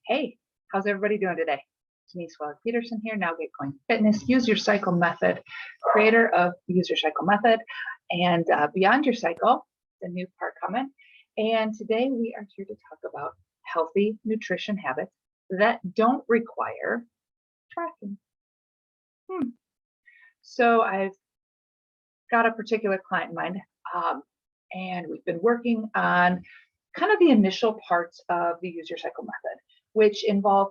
Hey, how's everybody doing today? Denise Peterson here, Now Get Going Fitness, Use Your Cycle Method, creator of the Use Your Cycle Method and Beyond Your Cycle, the new part coming. And today we are here to talk about healthy nutrition habits that don't require tracking. So I've got a particular client in mind, and we've been working on kind of the initial parts of the Use Your Cycle Method, which involve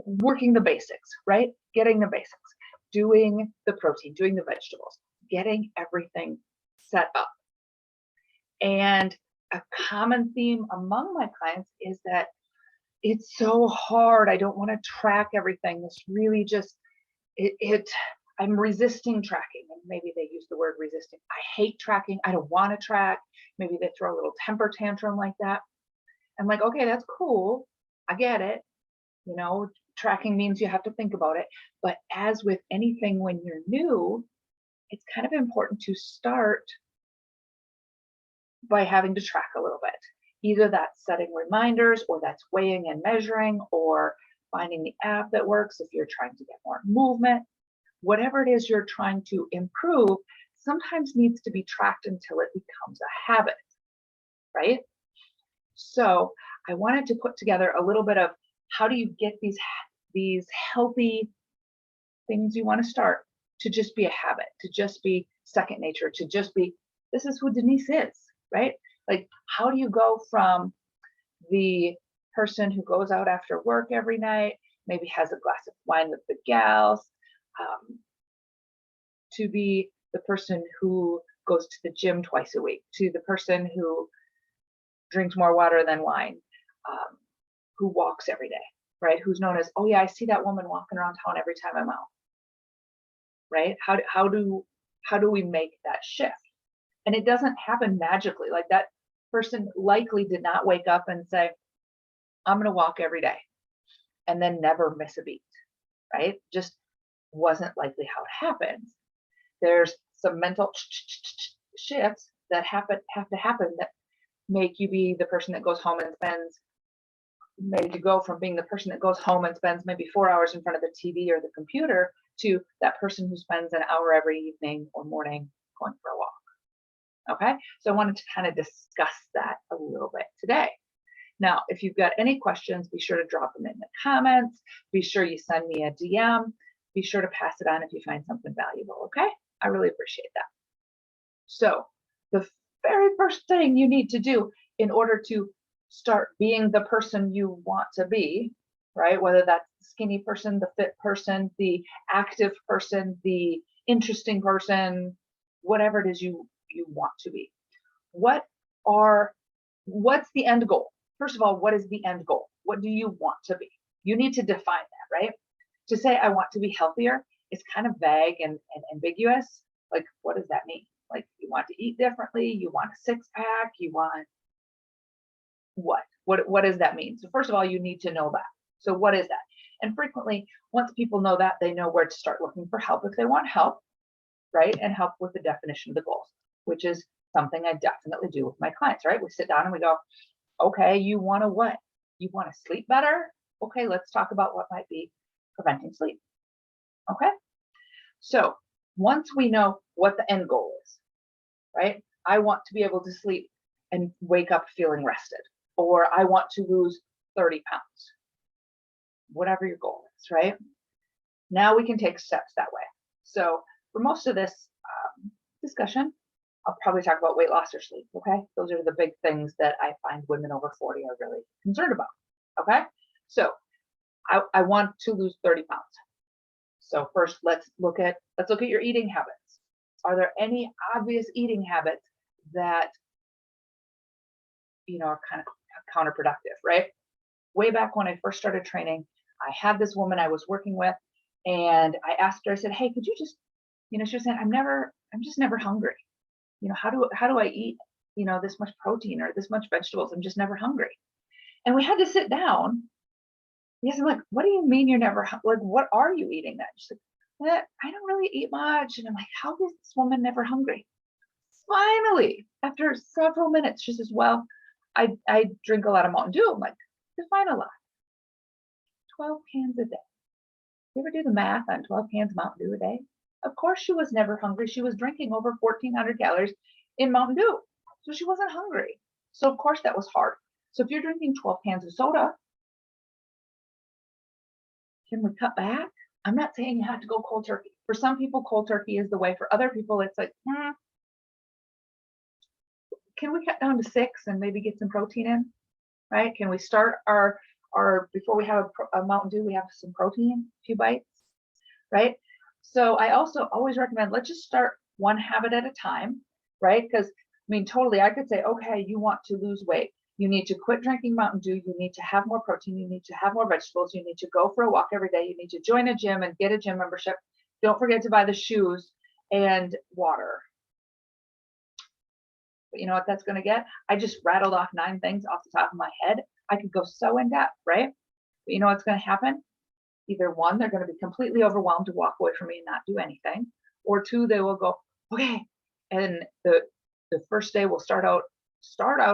working the basics, right? Getting the basics, doing the protein, doing the vegetables, getting everything set up. And a common theme among my clients is that it's so hard. I don't want to track everything. This really just, I'm resisting tracking. And maybe they use the word resisting. I hate tracking. I don't want to track. Maybe they throw a little temper tantrum like that. I'm like, okay, that's cool. I get it. You know, tracking means you have to think about it. But as with anything when you're new, it's kind of important to start by having to track a little bit. Either that's setting reminders, or that's weighing and measuring, or finding the app that works if you're trying to get more movement. Whatever it is you're trying to improve sometimes needs to be tracked until it becomes a habit, right? So I wanted to put together a little bit of how do you get these healthy things you want to start to just be a habit, to just be second nature, to just be, this is who Denise is, right? Like, how do you go from the person who goes out after work every night, maybe has a glass of wine with the gals, to be the person who goes to the gym twice a week, to the person who drinks more water than wine, who walks every day, right? Who's known as, oh yeah, I see that woman walking around town every time I'm out, right? How do we make that shift? And it doesn't happen magically. Like, that person likely did not wake up and say, I'm going to walk every day and then never miss a beat, right? Just wasn't likely how it happens. There's some mental shifts that have to happen that make you be the person that goes home and spends, maybe to go from being the person that goes home and spends maybe 4 hours in front of the TV or the computer to that person who spends an hour every evening or morning going for a walk. Okay, so I wanted to kind of discuss that a little bit today. Now, if you've got any questions, be sure to drop them in the comments. Be sure you send me a DM. Be sure to pass it on if you find something valuable, okay? I really appreciate that. So the very first thing you need to do in order to start being the person you want to be, right? Whether that's the skinny person, the fit person, the active person, the interesting person, whatever it is you want to be. What's the end goal? First of all, what is the end goal? What do you want to be? You need to define that, right? To say I want to be healthier is kind of vague and ambiguous. Like, what does that mean? Like, you want to eat differently, you want a six-pack, you want what? What does that mean? So first of all, you need to know that. So what is that? And frequently, once people know that, they know where to start looking for help if they want help, right? And help with the definition of the goals, which is something I definitely do with my clients, right? We sit down and we go, okay, you want to what? You want to sleep better? Okay, let's talk about what might be preventing sleep. Okay, so once we know what the end goal is, right? I want to be able to sleep and wake up feeling rested, or I want to lose 30 pounds, whatever your goal is, right? Now we can take steps that way. So for most of this discussion, I'll probably talk about weight loss or sleep, okay? Those are the big things that I find women over 40 are really concerned about, okay? So I want to lose 30 pounds. So first, let's look at your eating habits. Are there any obvious eating habits that, you know, are kind of counterproductive, right? Way back when I first started training, I had this woman I was working with, and I asked her, I said, hey, could you just, you know, she was saying, I'm just never hungry. You know, how do I eat, you know, this much protein or this much vegetables? I'm just never hungry. And we had to sit down. Yes, I'm like, what do you mean you're never, like, what are you eating then? She's like, I don't really eat much. And I'm like, how is this woman never hungry? Finally, after several minutes, she says, well, I drink a lot of Mountain Dew. I'm like, define a lot. 12 cans a day. You ever do the math on 12 cans of Mountain Dew a day? Of course she was never hungry. She was drinking over 1,400 calories in Mountain Dew. So she wasn't hungry. So of course that was hard. So if you're drinking 12 cans of soda, can we cut back? I'm not saying you have to go cold turkey. For some people, cold turkey is the way. For other people, it's like, can we cut down to 6 and maybe get some protein in, right? Can we start our before we have a Mountain Dew, we have some protein, a few bites, right? So I also always recommend, let's just start one habit at a time, right? Because I mean, totally, I could say, okay, you want to lose weight. You need to quit drinking Mountain Dew. You need to have more protein. You need to have more vegetables. You need to go for a walk every day. You need to join a gym and get a gym membership. Don't forget to buy the shoes and water. But you know what that's going to get? I just rattled off 9 things off the top of my head. I could go so in depth, right? But you know what's going to happen? Either 1, they're going to be completely overwhelmed to walk away from me and not do anything. Or 2, they will go, okay. And the first day will start out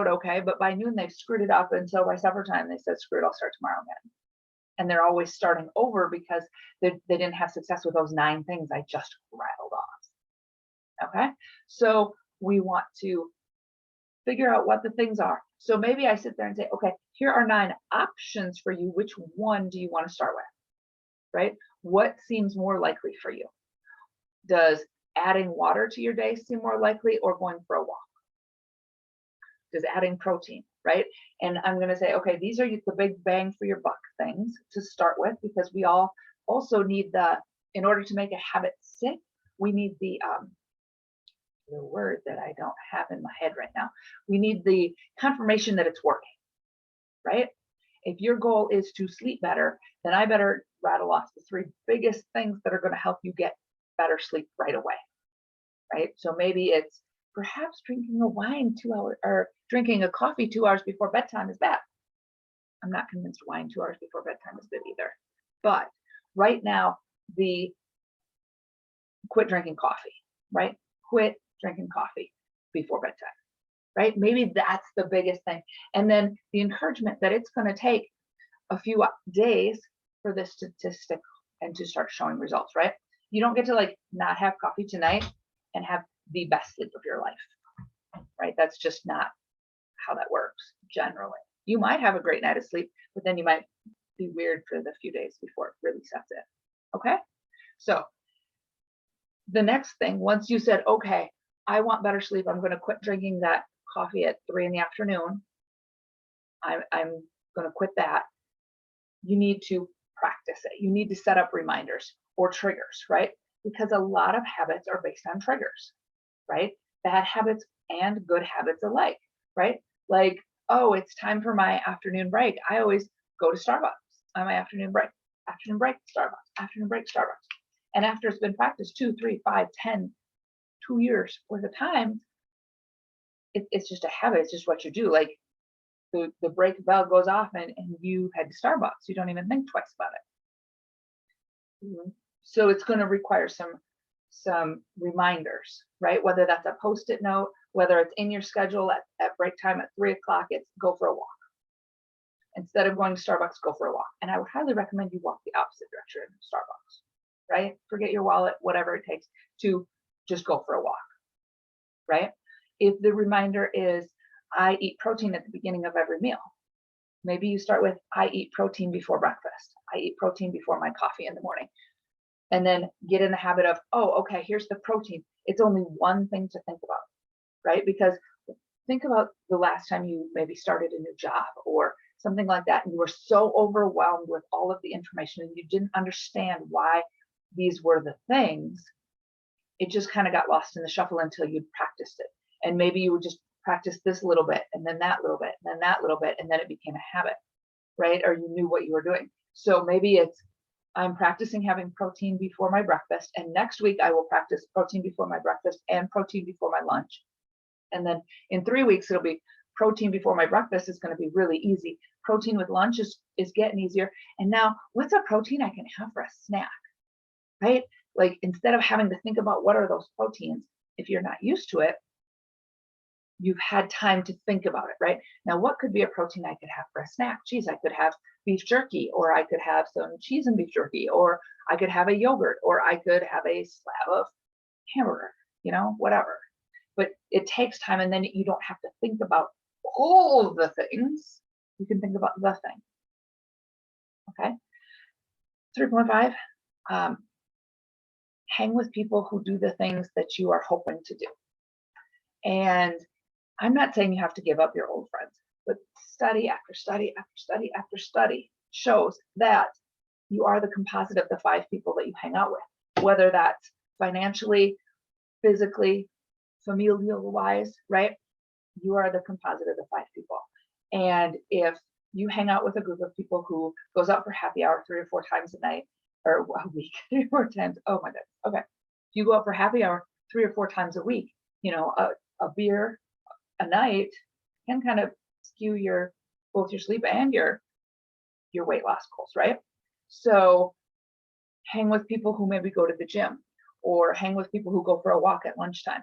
okay, but by noon they've screwed it up, and so by supper time they said, screw it, I'll start tomorrow again. And they're always starting over because they didn't have success with those 9 things I just rattled off. Okay, so we want to figure out what the things are. So maybe I sit there and say, okay, here are 9 options for you. Which one do you want to start with? Right? What seems more likely for you? Does adding water to your day seem more likely, or going for a walk? Does adding protein, right? And I'm going to say, okay, these are the big bang for your buck things to start with, because we all also need in order to make a habit stick, we need the word that I don't have in my head right now. We need the confirmation that it's working, right? If your goal is to sleep better, then I better rattle off the 3 biggest things that are going to help you get better sleep right away, right? So maybe it's perhaps drinking a wine 2 hours, or drinking a coffee 2 hours before bedtime is bad. I'm not convinced wine 2 hours before bedtime is good either. But right now, quit drinking coffee, right? Quit drinking coffee before bedtime, right? Maybe that's the biggest thing. And then the encouragement that it's going to take a few days for this to stick and to start showing results, right? You don't get to like not have coffee tonight and have the best sleep of your life, right? That's just not how that works generally. You might have a great night of sleep, but then you might be weird for the few days before it really sets in. Okay, so the next thing, once you said, okay, I want better sleep, I'm going to quit drinking that coffee at 3 in the afternoon, I'm going to quit that. You need to practice it. You need to set up reminders or triggers, right? Because a lot of habits are based on triggers, right? Bad habits and good habits alike, right? Like, oh, it's time for my afternoon break. I always go to Starbucks on my afternoon break. Afternoon break, Starbucks. Afternoon break, Starbucks. And after it's been practiced 2, 3, 5, 10, 2 years worth of time, it's just a habit. It's just what you do. Like the break bell goes off and you head to Starbucks. You don't even think twice about it. So it's going to require some reminders, right? Whether that's a post-it note, whether it's in your schedule at break time at 3 o'clock, it's go for a walk. Instead of going to Starbucks, go for a walk. And I would highly recommend you walk the opposite direction of Starbucks, right? Forget your wallet, whatever it takes to just go for a walk, right? If the reminder is, I eat protein at the beginning of every meal, maybe you start with, I eat protein before breakfast. I eat protein before my coffee in the morning. And then get in the habit of, oh, okay, here's the protein. It's only one thing to think about, right? Because think about the last time you maybe started a new job or something like that, and you were so overwhelmed with all of the information and you didn't understand why these were the things. It just kind of got lost in the shuffle until you practiced it. And maybe you would just practice this little bit and then that little bit and then that little bit, and then it became a habit, right? Or you knew what you were doing. So maybe it's, I'm practicing having protein before my breakfast, and next week I will practice protein before my breakfast and protein before my lunch. And then in 3 weeks, it'll be protein before my breakfast is going to be really easy. Protein with lunch is getting easier. And now what's a protein I can have for a snack, right? Like instead of having to think about what are those proteins, if you're not used to it, you've had time to think about it, right? Now, what could be a protein I could have for a snack? Geez, I could have beef jerky, or I could have some cheese and beef jerky, or I could have a yogurt, or I could have a slab of hamburger, whatever. But it takes time, and then you don't have to think about all of the things. You can think about the thing. Okay. 3.5, hang with people who do the things that you are hoping to do. And I'm not saying you have to give up your old friends, but study after study after study after study shows that you are the composite of the 5 people that you hang out with, whether that's financially, physically, familial wise, right? You are the composite of the 5 people. And if you hang out with a group of people who goes out for happy hour 3 or 4 times a night, or a week, 3 or 4 times, oh my goodness, okay. If you go out for happy hour 3 or 4 times a week, a beer a night can kind of skew both your sleep and your weight loss goals, right? So hang with people who maybe go to the gym, or hang with people who go for a walk at lunchtime,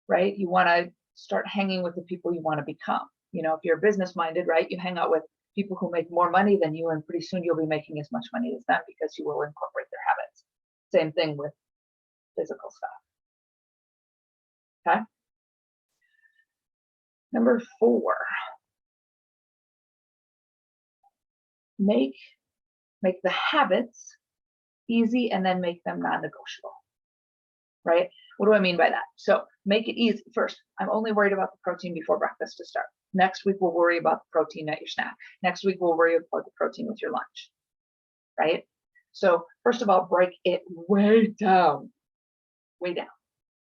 right? You want to start hanging with the people you want to become. If you're business minded, right, you hang out with people who make more money than you, and pretty soon you'll be making as much money as them because you will incorporate their habits. Same thing with physical stuff. Okay. Number 4, make the habits easy and then make them non-negotiable, right? What do I mean by that? So make it easy. First, I'm only worried about the protein before breakfast to start. Next week, we'll worry about the protein at your snack. Next week, we'll worry about the protein with your lunch, right? So first of all, break it way down, way down,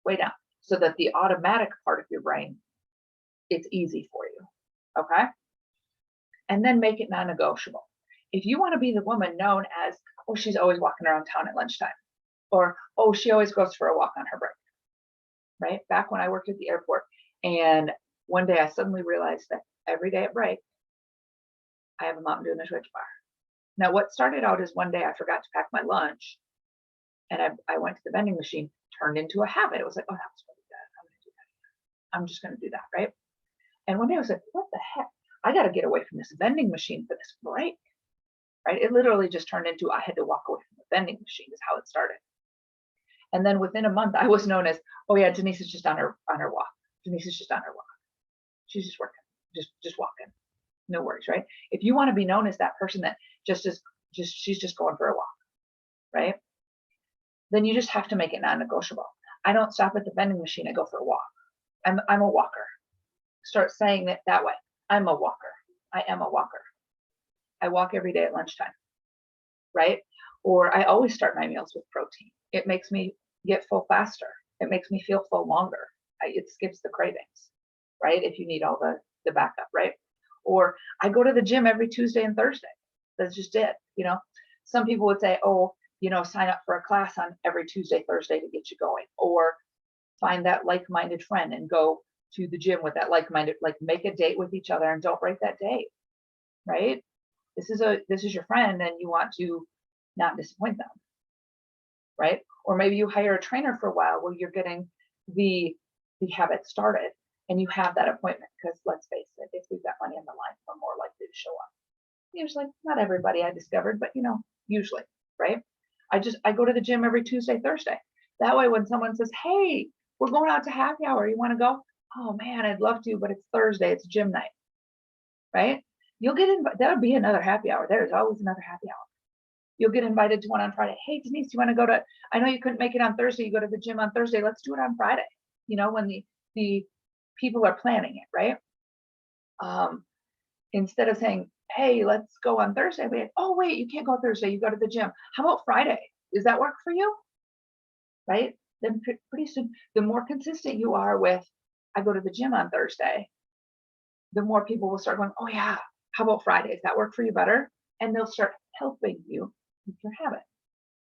way down, so that the automatic part of your brain, it's easy for you, okay? And then make it non-negotiable. If you want to be the woman known as, oh, she's always walking around town at lunchtime, or, oh, she always goes for a walk on her break, right? Back when I worked at the airport, and one day I suddenly realized that every day at break, I have a Mountain Dew and a Twitch bar. Now, what started out as one day I forgot to pack my lunch, and I went to the vending machine, turned into a habit. It was like, oh, that was really good. I'm going to do that. I'm just going to do that, right? And one day I was like, what the heck? I got to get away from this vending machine for this break, right? It literally just turned into I had to walk away from the vending machine is how it started. And then within a month, I was known as, oh yeah, Denise is just on her walk. Denise is just on her walk. She's just working, just walking. No worries, right? If you want to be known as that person that she's just going for a walk, right? Then you just have to make it non-negotiable. I don't stop at the vending machine. I go for a walk. I'm a walker. Start saying it that way. I'm a walker. I am a walker. I walk every day at lunchtime, right? Or I always start my meals with protein. It makes me get full faster. It makes me feel full longer. It skips the cravings, right? If you need all the backup, right? Or I go to the gym every Tuesday and Thursday. That's just it. Some people would say, oh, sign up for a class on every Tuesday, Thursday to get you going, or find that like-minded friend and go to the gym with that like-minded, make a date with each other and don't break that date, right? This is your friend and you want to not disappoint them, right? Or maybe you hire a trainer for a while where you're getting the habit started and you have that appointment, because let's face it, if we've got money on the line, we're more likely to show up. Usually, not everybody I discovered, but usually, right? I go to the gym every Tuesday, Thursday. That way when someone says, hey, we're going out to happy hour, you want to go? Oh man, I'd love to, but it's Thursday, it's gym night, right? You'll get invited. That'll be another happy hour. There's always another happy hour. You'll get invited to one on Friday. Hey, Denise, do you want to go to, I know you couldn't make it on Thursday. You go to the gym on Thursday. Let's do it on Friday. When the people are planning it, right? Instead of saying, hey, let's go on Thursday, we like, oh, wait, you can't go Thursday. You go to the gym. How about Friday? Does that work for you? Right? Then pretty soon, the more consistent you are with, I go to the gym on Thursday, the more people will start going, oh yeah, how about Friday? Does that work for you better? And they'll start helping you with your habit,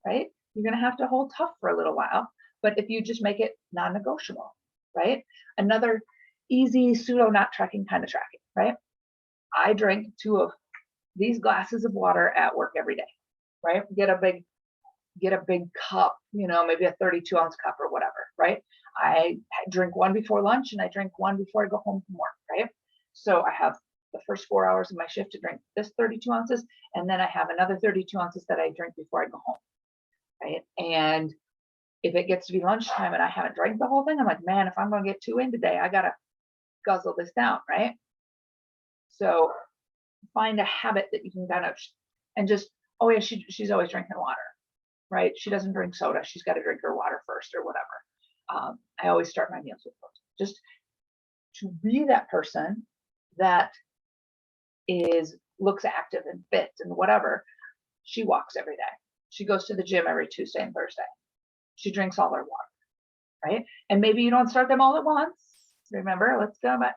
right? You're going to have to hold tough for a little while, but if you just make it non-negotiable, right? Another easy pseudo not tracking kind of tracking, right? I drink 2 of these glasses of water at work every day, right? Get a big cup, maybe a 32-ounce cup or whatever, right? I drink one before lunch and I drink one before I go home from work, right? So I have the first 4 hours of my shift to drink this 32 ounces, and then I have another 32 ounces that I drink before I go home, right? And if it gets to be lunchtime and I haven't drank the whole thing, I'm like, man, if I'm going to get 2 in today, I got to guzzle this down, right? So find a habit that you can kind of, and just, oh yeah, she's always drinking water, right? She doesn't drink soda. She's got to drink her water first or whatever. I always start my meals with protein. Just to be that person that looks active and fit and whatever. She walks every day. She goes to the gym every Tuesday and Thursday. She drinks all her water, right? And maybe you don't start them all at once. Remember,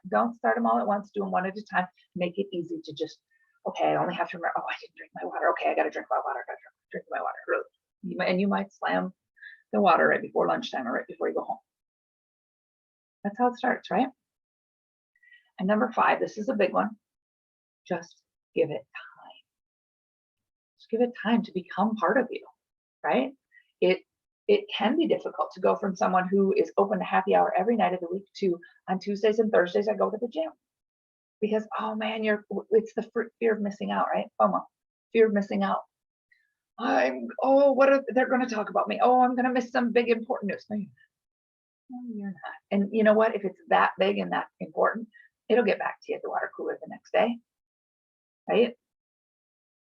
don't start them all at once. Do them one at a time. Make it easy to just, okay, I only have to remember, oh, I didn't drink my water. Okay, I got to drink my water. I got to drink my water. Really. And you might slam the water right before lunchtime or right before you go home. That's how it starts, right? And number 5, this is a big one. Just give it time. Just give it time to become part of you, right? It can be difficult to go from someone who is open to happy hour every night of the week to on Tuesdays and Thursdays I go to the gym. Because, oh man, it's the fear of missing out, right? FOMO, fear of missing out. They're going to talk about me? Oh, I'm going to miss some big important news. No, you're not. And you know what? If it's that big and that important, it'll get back to you at the water cooler the next day, right?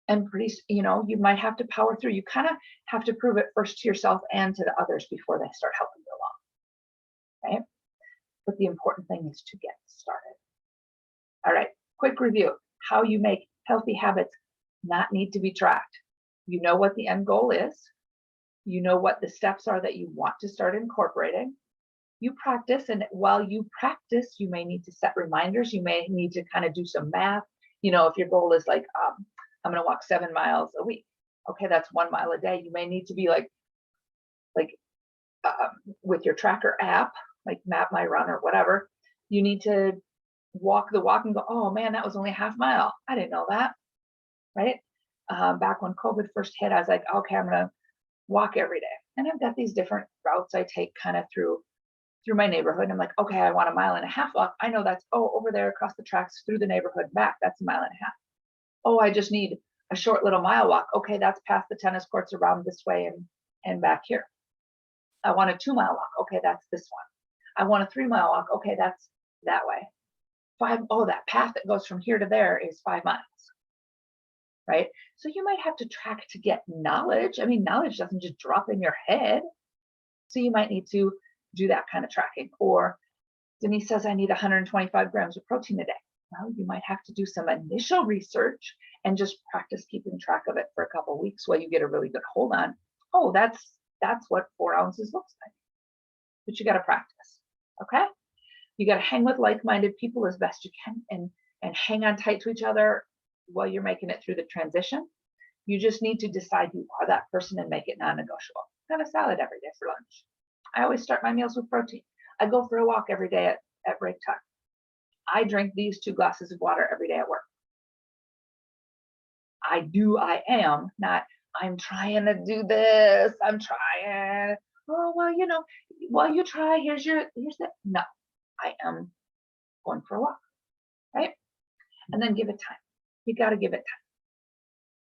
And you might have to power through. You kind of have to prove it first to yourself and to the others before they start helping you along, right? But the important thing is to get started. All right, quick review. How you make healthy habits not need to be tracked. You know what the end goal is. You know what the steps are that you want to start incorporating. You practice, and while you practice, you may need to set reminders. You may need to kind of do some math. If your goal is like, I'm going to walk 7 miles a week. Okay, that's 1 mile a day. You may need to be like with your tracker app, like Map My Run or whatever. You need to walk the walk and go, oh man, that was only a half mile. I didn't know that, right? Back when COVID first hit, I was like, okay, I'm going to walk every day. And I've got these different routes I take kind of through my neighborhood. And I'm like, okay, I want a 1.5 mile walk. I know that's, over there across the tracks through the neighborhood back. That's 1.5 miles. Oh, I just need a short little mile walk. Okay, that's past the tennis courts around this way and back here. I want a 2-mile walk. Okay, that's this one. I want a 3-mile walk. Okay, that's that way. That path that goes from here to there is 5 miles, right? So you might have to track to get knowledge. I mean, knowledge doesn't just drop in your head. So you might need to do that kind of tracking. Or Denise says, I need 125 grams of protein a day. Well, you might have to do some initial research and just practice keeping track of it for a couple of weeks while you get a really good hold on. Oh, that's what 4 ounces looks like. But you got to practice, okay? You got to hang with like-minded people as best you can and hang on tight to each other while you're making it through the transition. You just need to decide you are that person and make it non-negotiable. Have a salad every day for lunch. I always start my meals with protein. I go for a walk every day at break time. I drink these 2 glasses of water every day at work. I'm trying to do this. I'm trying. Oh, well, while you try, here's the, no, I am going for a walk, right? And then give it time. You got to give it time.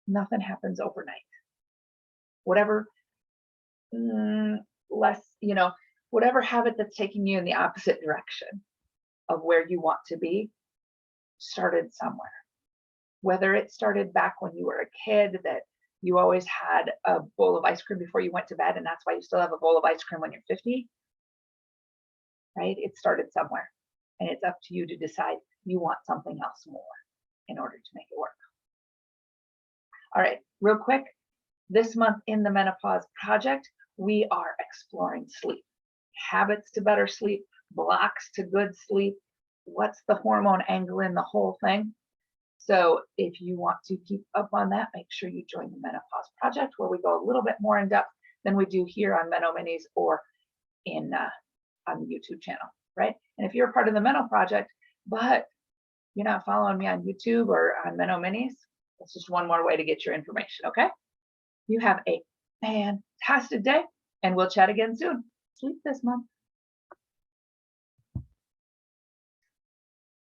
Nothing happens overnight. Whatever, whatever habit that's taking you in the opposite direction of where you want to be started somewhere. Whether it started back when you were a kid, that you always had a bowl of ice cream before you went to bed, and that's why you still have a bowl of ice cream when you're 50, right? It started somewhere, and it's up to you to decide you want something else more in order to make it work. All right, real quick, this month in the Menopause Project, we are exploring sleep. Habits to better sleep, blocks to good sleep, what's the hormone angle in the whole thing. So if you want to keep up on that, make sure you join the Menopause Project, where we go a little bit more in depth than we do here on Meno Minis or on the YouTube channel, right? And if you're a part of the Meno Project, but you're not following me on YouTube or on Meno Minis, that's just one more way to get your information, okay? You have a fantastic day, and we'll chat again soon. Sleep this month.